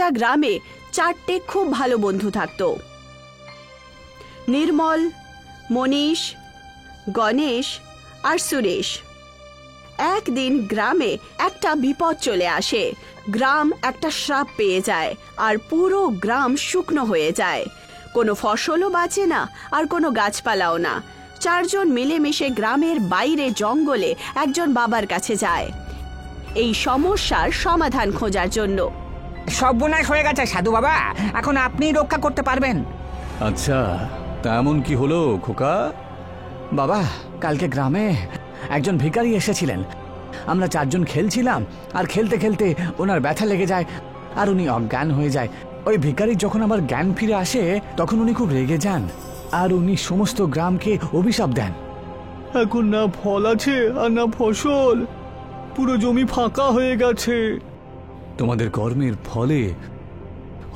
একটা গ্রামে 4টে খুব ভালো বন্ধু থাকতো। নির্মল, মনীষ, গণেশ আর সুরেশ। একদিন গ্রামে একটা বিপদ চলে আসে। গ্রাম একটা শ্রাপ পেয়ে যায় আর পুরো গ্রাম শুকনো হয়ে যায়। কোনো ফসলও বাঁচে না আর কোনো গাছপালাও না। 4 জন মিলেমিশে গ্রামের বাইরে জঙ্গলে একজন বাবার কাছে যায় এই সমস্যার সমাধান খোঁজার জন্য। সর্বনাশ হয়ে গেছে সাধু বাবা, এখন আপনিই রক্ষা করতে পারবেন। আচ্ছা, তা এমন কি হলো খোকা? বাবা, কালকে গ্রামে একজন ভিখারি এসেছিলেন। আমরা 4 জন খেলছিলাম আর খেলতে খেলতে ওনার ব্যথা লেগে যায় আর উনি অজ্ঞান হয়ে যায়। ওই ভিখারি যখন আবার জ্ঞান ফিরে আসে তখন উনি খুব রেগে যান আর উনি সমস্ত গ্রামকে অভিশাপ দেন। এখন না ফল আছে আর না ফসল, পুরো জমি ফাঁকা হয়ে গেছে। তোমাদের কর্মের ফলে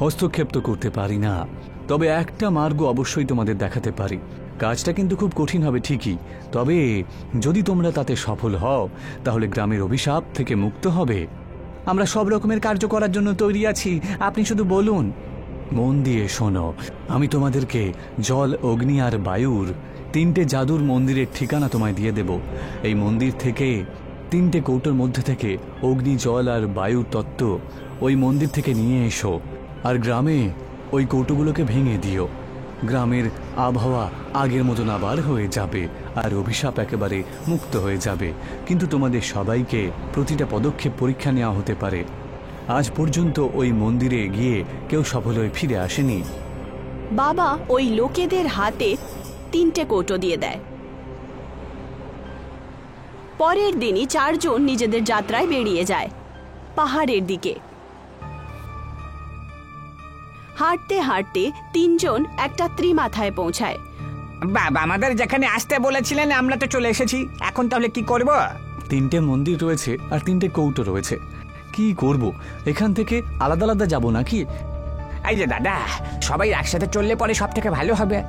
হস্তক্ষেপ তো করতে পারি না, তবে একটা মার্গ অবশ্যই তোমাদের দেখাতে পারি। কাজটা কিন্তু খুব কঠিন হবে ঠিকই, তবে যদি তোমরা তাতে সফল হও তাহলে গ্রামের অভিশাপ থেকে মুক্ত হবে। আমরা সব রকমের কার্য করার জন্য তৈরি আছি, আপনি শুধু বলুন। মন দিয়ে শোনো, আমি তোমাদেরকে জল, অগ্নি আর বায়ুর 3টে জাদুর মন্দিরের ঠিকানা তোমায় দিয়ে দেব। এই মন্দির থেকে 3টে কৌটোর মধ্যে থেকে অগ্নি, জল আর বায়ুর তত্ত্ব ওই মন্দির থেকে নিয়ে এসো আর গ্রামে ওই কৌটোগুলোকে ভেঙে দিও। গ্রামের আবহাওয়া আগের মতন আবার হয়ে যাবে আর অভিশাপ একেবারে মুক্ত হয়ে যাবে। কিন্তু তোমাদের সবাইকে প্রতিটা পদক্ষেপ পরীক্ষা নেওয়া হতে পারে। আজ পর্যন্ত ওই মন্দিরে গিয়ে কেউ সফল হয়ে ফিরে আসেনি। বাবা ওই লোকেদের হাতে 3টে কৌটো দিয়ে দেয়। পরের দিনই 4 জন নিজেদের যাত্রায় বেরিয়ে যায় পাহাড়ের দিকে। হাঁটতে হাঁটতে 3 জন একটা ত্রিমাথায় পৌঁছায়। বাবা আমাদের যেখানে আসতে বলেছিলেন আমরা তো চলে এসেছি, এখন তাহলে কি করব? 3টে মন্দির রয়েছে আর 3টে কৌটো রয়েছে। কি করব? এখান থেকে আলাদা আলাদা যাব নাকি? এই যে দাদা, সবাই একসাথে চললে পরে সব থেকে ভালো হবে।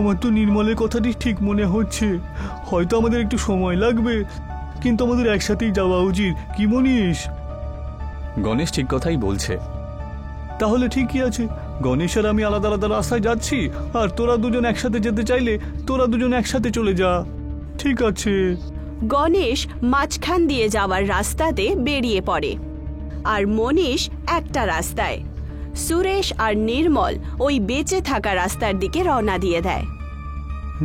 আমার তো নির্মলের কথাটি ঠিক মনে হচ্ছে, হয়তো আমাদের একটু সময় লাগবে, কিন্তু আমাদের একসাথেই যাওয়া উচিত। কি মনীষ? গণেশ ঠিক কথাই বলছে। তাহলে ঠিকই আছে, গণেশ আর আমি আলাদা আলাদা রাস্তায় যাচ্ছি, আর তোরা 2 জন একসাথে যেতে চাইলে তোরা 2 জন একসাথে চলে যা। ঠিক আছে। গণেশ মাঝখান দিয়ে যাওয়ার রাস্তাতে বেরিয়ে পড়ে আর মনীষ একটা রাস্তায়। সুরেশ আর নির্মল ওই বেঁচে থাকা রাস্তার দিকে রওনা দিয়ে দেয়।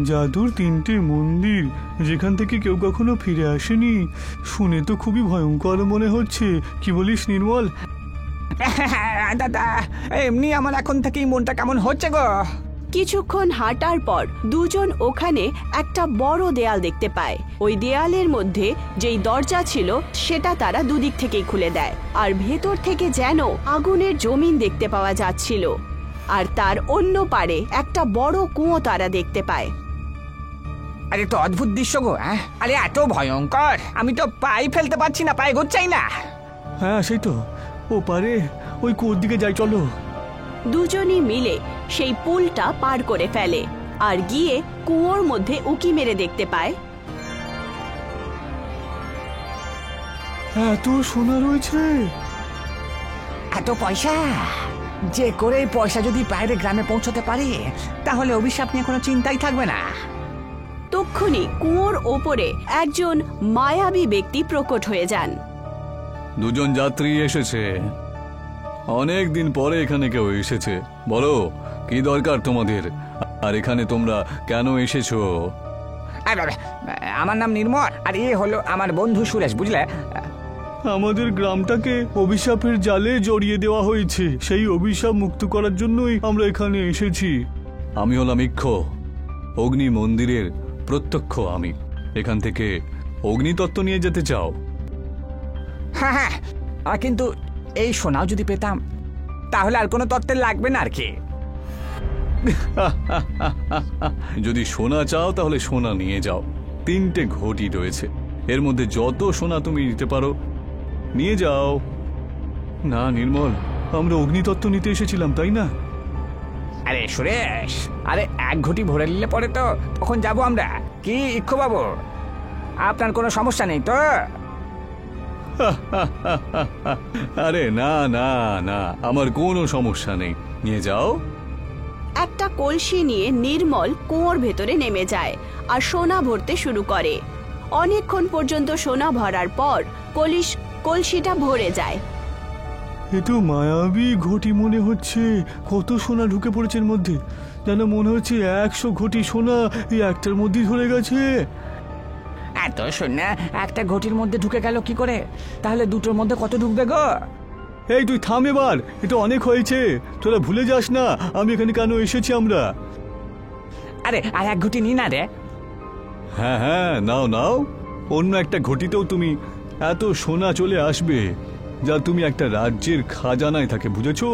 জাদুর 3টে মন্দির, যেখান থেকে কেউ কখনো ফিরে আসেনি, শুনে তো খুবই ভয়ঙ্কর মনে হচ্ছে। কি বলিস নির্মল? দাদা, এমনি আমার এখন থেকেই মনটা কেমন হচ্ছে গো। কিছুক্ষণ হাঁটার পর 2 জন ওখানে একটা বড় দেয়াল দেখতে পায়। ওই দেয়ালের মধ্যে যেই দরজা ছিল সেটা তারা দুদিক থেকেই খুলে দেয় আর ভেতর থেকে যেন আগুনের জমিন দেখতে পাওয়া যাচ্ছিল। আর তার অন্য পারে একটা বড় কুয়ো তারা দেখতে পায়। আরে তো অদ্ভুত দৃশ্য গো। আরে এত ভয়ঙ্কর, আমি তো পায়ে ফেলতে পারছি না, পায়ে গোচ্ছাই না। হ্যাঁ সেই তো, ও পারে ওই কুয়োর দিকে যাই চলো। 2 জনই মিলে সেই পুলটা পার করে ফেলে আর গিয়ে কুয়োর মধ্যে উকি মেরে দেখতে পায় এত সোনা রয়েছে। এত পয়সা, যে করে পয়সা যদি বাইরে গ্রামে পৌঁছতে পারে তাহলে অভিশাপ নিয়ে কোনো চিন্তাই থাকবে না। তক্ষুনি কুয়োর ওপরে একজন মায়াবী ব্যক্তি প্রকট হয়ে যান। 2 জন যাত্রী এসেছে, অনেক দিন পরে এখানে কেউ এসেছে। বলো কি দরকার তোমাদের, আর এখানে তোমরা কেন এসেছো? আমার নাম নির্মল আর এ হলো আমার বন্ধু সুরেশ, বুঝলে? আমাদের গ্রামটাকে অভিশাপের জালে জড়িয়ে দেওয়া হয়েছে, সেই অভিশাপ মুক্ত করার জন্যই আমরা এখানে এসেছি। আমি হলাম ইক্ষ, অগ্নি মন্দিরের প্রত্যক্ষ আমি। এখান থেকে অগ্নিতত্ত্ব নিয়ে যেতে চাও? হ্যাঁ হ্যাঁ, কিন্তু এই সোনাও যদি পেতাম তাহলে আর কোনো তত্ত্বের লাগবে না আর কি। যদি সোনা চাও তাহলে সোনা নিয়ে যাও। 3টে ঘটি রয়েছে, এর মধ্যে যত সোনা তুমি নিতে পারো নিয়ে যাও। না নির্মল, আমরা অগ্নিতত্ত্ব নিতে এসেছিলাম, তাই না? আরে সুরেশ, আরে 1 ঘটি ভরে নিলে পরে তো তখন যাবো আমরা। কি ইক্ষ বাবু, আপনার কোনো সমস্যা নেই তো? আরে না না না, আমার কোনো সমস্যা নেই, নিয়ে যাও। একটা কলসি নিয়ে নির্মল কুয়োর ভেতরে নেমে যায় আর সোনা ভরতে শুরু করে। অনেকক্ষণ পর্যন্ত সোনা ভরার পর কলসিটা ভরে যায়। এ তো মায়াবী ঘটি মনে হচ্ছে। কত সোনা ঢুকে পড়েছে এর মধ্যে, যেন মনে হচ্ছে 100 ঘটি সোনা এই একটার মধ্যেই ধরে গেছে। এত সোনা একটা ঘটির মধ্যে ঢুকে গেল কি করে? তাহলে দুটোর মধ্যে কত ঢুকবে গো? এই তুই থাম এবার, এটা অনেক হয়েছে। তোরা ভুলে যাস না আমি এখানে কেন এসেছি আমরা। আরে আর এক ঘটি নি না রে। হ্যাঁ হ্যাঁ, নাও নাও। অন্য একটা ঘটিতেও তুমি এত সোনা চলে আসবে যা তুমি একটা রাজ্যের খাজানায় থাকে, বুঝেছো?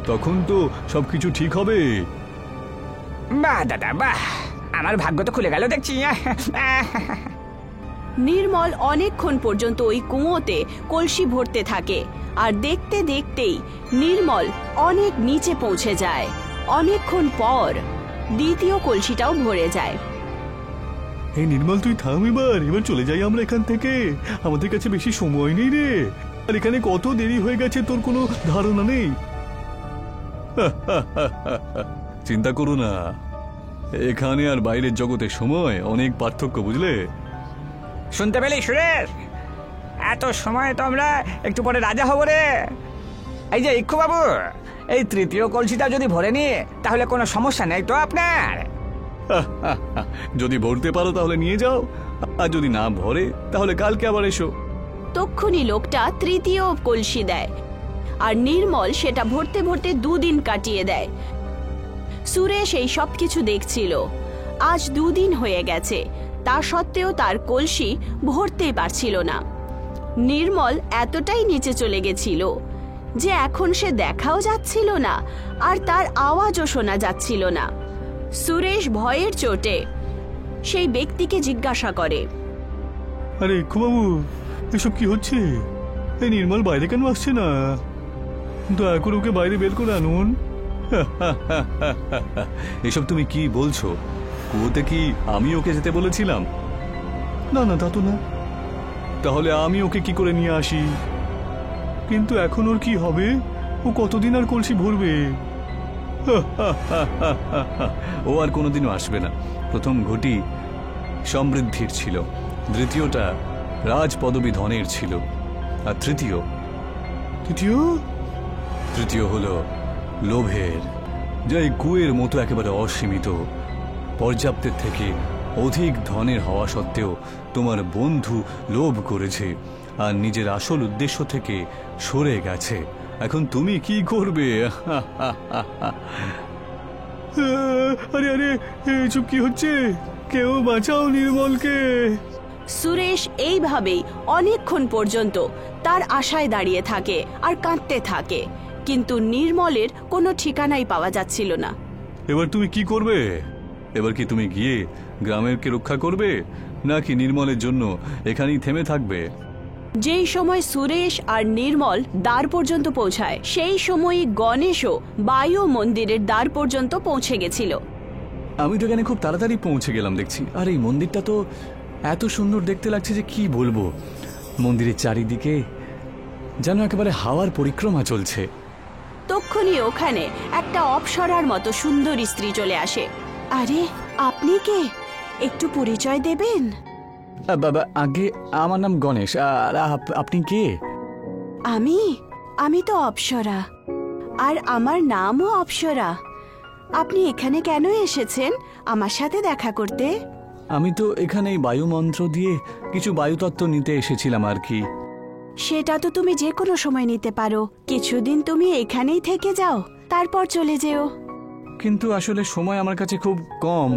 তখন তো সবকিছু ঠিক হবে। বাহ দাদা বাহ, আমার ভাগ্য তো খুলে গেল দেখছি। নির্মল অনেকক্ষণ পর্যন্ত ওই কুয়োতে কলসি ভরতে থাকে আর দেখতে দেখতেই নির্মল অনেক নিচে পৌঁছে যায়। অনেকক্ষণ পর দ্বিতীয় কলসিটাও ভরে যায়। এই নির্মল তুই থাম এবার চলে যাই আমরা এখান থেকে। আমাদের কাছে বেশি সময় নেই রে, আর এখানে কত দেরি হয়ে গেছে তোর কোনো ধারণা নেই। চিন্তা করো না, এখানে আর বাইরের জগতে সময় অনেক পার্থক্য, বুঝলে? শুনতে পেলি সুরেশ? এত সময় তো আমরা একটু পরে রাজা হব রে। এই যে ইক্ষু বাবু, এই তৃতীয় কলসিটা যদি ভরে নিয়ে তাহলে কোনো সমস্যা নেই তো আপনার? যদি ভরতে পারো তাহলে নিয়ে যাও, আর যদি না ভরে তাহলে কালকে আবার এসো। তক্ষুনি লোকটা তৃতীয় কলসি দেয় আর নির্মল সেটা ভরতে ভরতে 2 দিন কাটিয়ে দেয়। সুরেশ এই সব কিছু দেখছিল। আজ 2 দিন হয়ে গেছে, তা সত্ত্বেও তার কলসি ভরতেই পারছিল না। নির্মল এতটাই নিচে চলে গেছিল যে এখন সে দেখাও যাচ্ছিল না আর তার আওয়াজও শোনা যাচ্ছিল না। সুরেশ ভয়ের চোটে সেই ব্যক্তিকে জিজ্ঞাসা করে, আরে বাবু, এসব কি হচ্ছে? এই নির্মল বাইরে কেন আসছে না? দয়া করে ওকে বাইরে বের করে আনুন। এসব তুমি কি বলছো? কুয়োতে কি আমি ওকে যেতে বলেছিলাম? না না, তা তো না। তাহলে আমি ওকে কি করে নিয়ে আসি? কিন্তু এখন ওর কি হবে? ও কতদিন আর কলসি ভরবে? ও আর কোনোদিনও আসবে না। প্রথম ঘটি সমৃদ্ধির ছিল, দ্বিতীয়টা রাজ পদবী ধনের ছিল, আর তৃতীয় হলো লোভের, যা এই কুয়ের মতো একেবারে অসীমিত। পর্যাপ্তের থেকে অধিক ধনের হওয়া সত্ত্বেও তোমার বন্ধু লোভ করেছে আর নিজের আসল উদ্দেশ্য থেকে সরে গেছে। এখন তুমি কি করবে? আরে আরে, এসব কি হচ্ছে? কেউ বাঁচাও নির্মলকে। সুরেশ এইভাবেই অনেকক্ষণ পর্যন্ত তার আশায় দাঁড়িয়ে থাকে আর কাঁদতে থাকে, কিন্তু নির্মলের কোনো ঠিকানাই পাওয়া যাচ্ছিল না। এবার তুমি কি করবে? এবার কি তুমি গিয়ে গ্রামেরকে রক্ষা করবে, নাকি নির্মলের জন্য এখানেই থেমে থাকবে? যেই সময় সুরেশ আর নির্মল দ্বার পর্যন্ত পৌঁছায় সেই সময়ই গণেশও বায়ু মন্দিরের দ্বার পর্যন্ত পৌঁছে গেছিল। আমি তো এখানে খুব তাড়াতাড়ি পৌঁছে গেলাম দেখছি। আর এই মন্দিরটা তো এত সুন্দর দেখতে লাগছে যে কি বলবো। মন্দিরের চারিদিকে যেন একেবারে হাওয়ার পরিক্রমা চলছে। তক্ষুনি ওখানে একটা অপ্সরার মতো সুন্দরী স্ত্রী চলে আসে। আরে আপনি কে? একটু পরিচয় দেবেন? বাবা, আগে আমার নাম গণেশ। আর আপনি কে? আমি তো অপ্সরা, আর আমার নামও অপ্সরা। আপনি এখানে কেন এসেছেন আমার সাথে দেখা করতে? আমি তো এখানে এই বায়ুমন্ত্র দিয়ে কিছু বায়ুতত্ত্ব নিতে এসেছিলাম আর কি। সেটা তো তুমি যে কোনো সময় নিতে পারো। কিছুদিন তুমি এখানেই থেকে যাও, তারপর চলে যেও। কিন্তু আসলে সময় আমার কাছে খুব কম,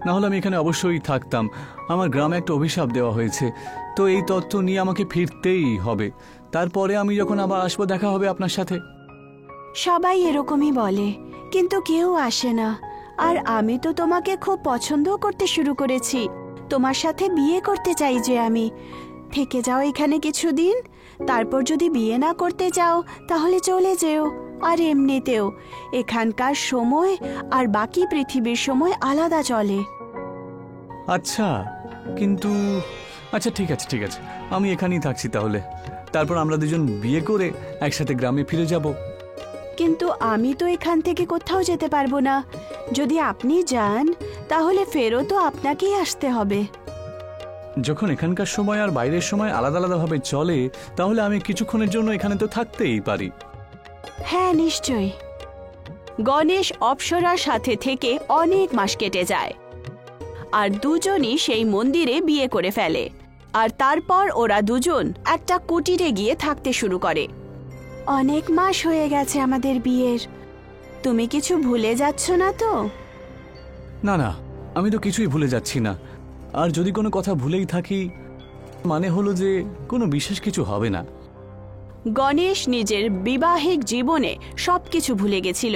না হলে আমি এখানে অবশ্যই থাকতাম। আমার গ্রামে একটা অভিশাপ দেওয়া হয়েছে, তো এই তথ্য নিয়ে আমাকে ফিরতেই হবে। তারপরে আমি যখন আবার আসবো দেখা হবে আপনার সাথে। সবাই এরকমই বলে, কিন্তু কেউ আসে না। আর আমি তো তোমাকে খুব পছন্দও করতে শুরু করেছি। তোমার সাথে বিয়ে করতে চাই যে আমি। থেকে যাও এখানে কিছুদিন, তারপর যদি বিয়ে না করতে চাও তাহলে চলে যেও। আর এমনিতেও এখানকার সময় আর বাকি পৃথিবীর সময় আলাদা চলে। আচ্ছা, কিন্তু আচ্ছা ঠিক আছে ঠিক আছে, আমি এখানেই থাকছি তাহলে। তারপর আমরা দুজন বিয়ে করে একসাথে গ্রামে ফিরে যাব। কিন্তু আমি তো এখান থেকে কোথাও যেতে পারবো না। যদি আপনি যান তাহলে ফেরতও আপনাকেই আসতে হবে। যখন এখানকার সময় আর বাইরের সময় আলাদা আলাদাভাবে চলে, তাহলে আমি কিছুক্ষণের জন্য এখানে তো থাকতেই পারি। হ্যাঁ নিশ্চয়ই। গণেশ অপ্সরার সাথে থেকে অনেক মাস কেটে যায় আর দুজনই সেই মন্দিরে বিয়ে করে ফেলে। আর তারপর ওরা দুজন একটা কুটিরে গিয়ে থাকতে শুরু করে। অনেক মাস হয়ে গেছে আমাদের বিয়ের, তুমি কিছু ভুলে যাচ্ছ না তো? না না, আমি তো কিছুই ভুলে যাচ্ছি না। আর যদি কোনো কথা ভুলেই থাকি, মানে হলো যে কোনো বিশেষ কিছু হবে না। গণেশ নিজের বিবাহিক জীবনে সবকিছু ভুলে গেছিল।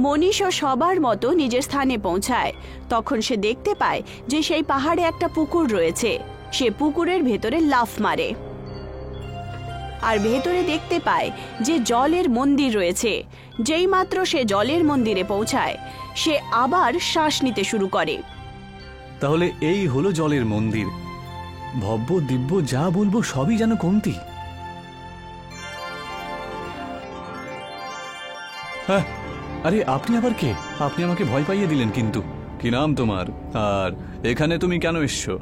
মনীষও সবার মতো নিজের স্থানে পৌঁছায়। তখন সে দেখতে পায় যে সেই পাহাড়ে একটা পুকুর রয়েছে। সে পুকুরের ভেতরে লাফ মারে আর ভেতরে দেখতে পায় যে জলের মন্দির রয়েছে। যেই মাত্র সে জলের মন্দিরে পৌঁছায়, সে আবার শ্বাস নিতে শুরু করে। তাহলে এই হলো জলের মন্দির। ভব্য দিব্য যা বলবো সবই যেন কমতি। হ্যাঁ, আরে আপনি আবার কে? আপনি আমাকে ভয় পাইয়ে দিলেন কিন্তু। কি নাম তোমার? আর এখানে তুমি কেন এসছো?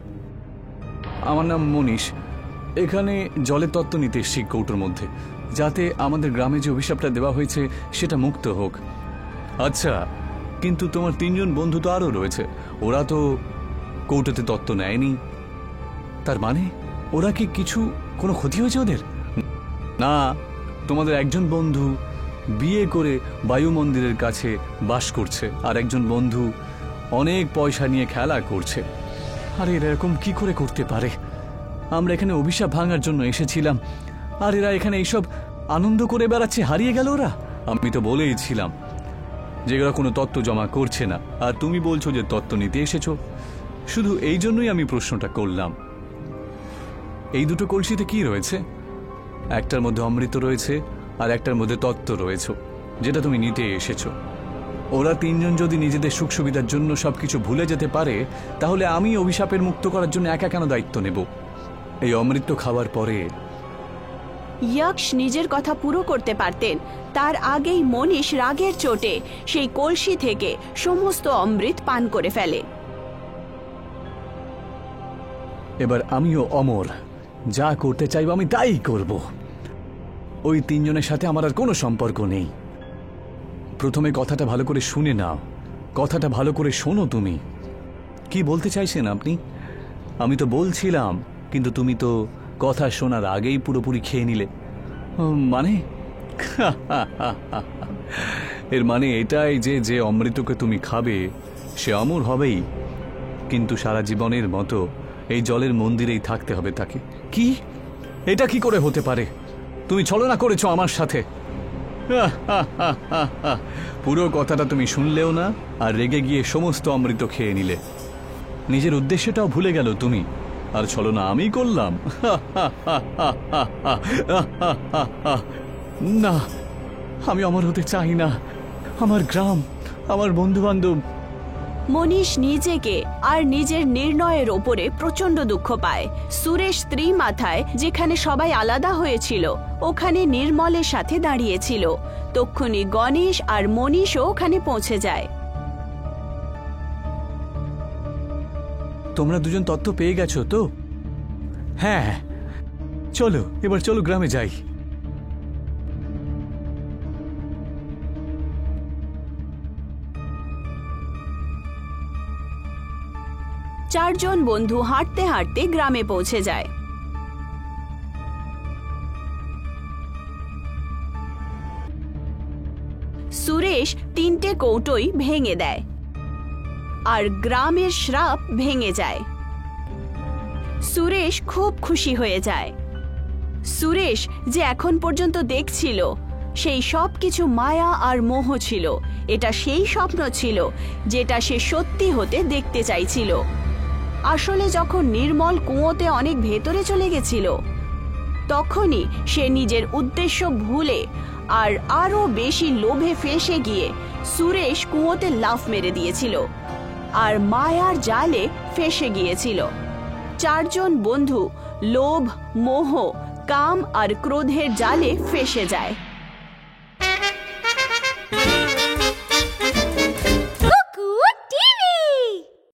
আমার নাম মনীষ। এখানে জলের তত্ত্ব নিতে এসছি কৌটোর মধ্যে, যাতে আমাদের গ্রামে যে অভিশাপটা দেওয়া হয়েছে সেটা মুক্ত হোক। আচ্ছা, কিন্তু তোমার তিনজন বন্ধু তো আরও রয়েছে, ওরা তো কৌটোতে তত্ত্ব নেয়নি। তার মানে ওরা কি কোনো ক্ষতি হয়েছে ওদের? না, তোমাদের একজন বন্ধু বিয়ে করে বায়ু মন্দিরের কাছে বাস করছে, আর একজন বন্ধু অনেক পয়সা নিয়ে খেলা করছে। আরে এরকম কি করে করতে পারে? আমরা এখানে অভিশাপ ভাঙার জন্য এসেছিলাম, আর এরা এখানে এইসব আনন্দ করে বেড়াচ্ছে। হারিয়ে গেল ওরা। আমি তো বলেইছিলাম যে এরা কোনো তত্ত্ব জমা করছে না, আর তুমি বলছো যে তত্ত্ব নিতে এসেছো। শুধু এই জন্যই আমি প্রশ্নটা করলাম। এই দুটো কলসিতে কি রয়েছে? একটার মধ্যে অমৃত রয়েছে আর একটার মধ্যে তত্ত্ব রয়েছে, যেটা তুমি নিতে এসেছো। ওরা তিনজন যদি নিজেদের সুখ সুবিধার জন্য সবকিছু ভুলে যেতে পারে, তাহলে আমি অভিশাপের মুক্ত করার জন্য একা কেন দায়িত্ব নেব? এই অমৃত খাওয়ার পরে যক্ষ নিজের কথা পুরো করতে পারতেন, তার আগেই মনীষ রাগের চোটে সেই কলসি থেকে সমস্ত অমৃত পান করে ফেলে। এবার আমিও অমর, যা করতে চাইবো আমি তাই করব। ওই তিনজনের সাথে আমার আর কোনো সম্পর্ক নেই। প্রথমে কথাটা ভালো করে শুনে নাও, কথাটা ভালো করে শোনো। তুমি কি বলতে চাইছেন আপনি? আমি তো বলছিলাম, কিন্তু তুমি তো কথা শোনার আগেই পুরোপুরি খেয়ে নিলে। মানে এর মানে এটাই যে যে অমৃতকে তুমি খাবে সে অমর হবেই, কিন্তু সারা জীবনের মতো এই জলের মন্দিরেই থাকতে হবে তাকে। কি? এটা কি করে হতে পারে? তুমি ছলনা করেছো আমার সাথে। পুরো কথাটা তুমি শুনলেও না, আর রেগে গিয়ে সমস্ত অমৃত খেয়ে নিলে। নিজের উদ্দেশ্যটাও ভুলে গেল তুমি, আর ছলনা আমি করলাম। না, আমি অমর হতে চাই না। আমার গ্রাম, আমার বন্ধু বান্ধব। মনীষ নিজেকে আর নিজের নির্ণয়ের ওপরে প্রচন্ড দুঃখ পায়। সুরেশ স্ত্রী মাথায় যেখানে সবাই আলাদা হয়েছিল, ওখানে নির্মলের সাথে দাঁড়িয়েছিল। তক্ষুনি গণেশ আর মনীষও ওখানে পৌঁছে যায়। তোমরা দুজন তত্ত্ব পেয়ে গেছো তো? হ্যাঁ, চলো এবার চলো গ্রামে যাই। চারজন বন্ধু হাঁটতে হাঁটতে গ্রামে পৌঁছে যায়। সুরেশ 3টে কৌটোই ভেঙে দেয় আর গ্রামের শ্রাপ ভেঙে যায়। সুরেশ খুব খুশি হয়ে যায়। সুরেশ যে এখন পর্যন্ত দেখছিল সেই সব কিছু মায়া আর মোহ ছিল। এটা সেই স্বপ্ন ছিল যেটা সে সত্যি হতে দেখতে চাইছিল। আসলে যখন নির্মল কুয়োতে অনেক ভেতরে চলে গেছিল, তখনই সে নিজের উদ্দেশ্য ভুলে আর আরো বেশি লোভে ফেঁসে গিয়ে সুরেশ কুয়োতে লাফ মেরে দিয়েছিল আর মায়ার জালে ফেঁসে গিয়েছিল। চারজন বন্ধু লোভ, মোহ, কাম আর ক্রোধের জালে ফেঁসে যায়।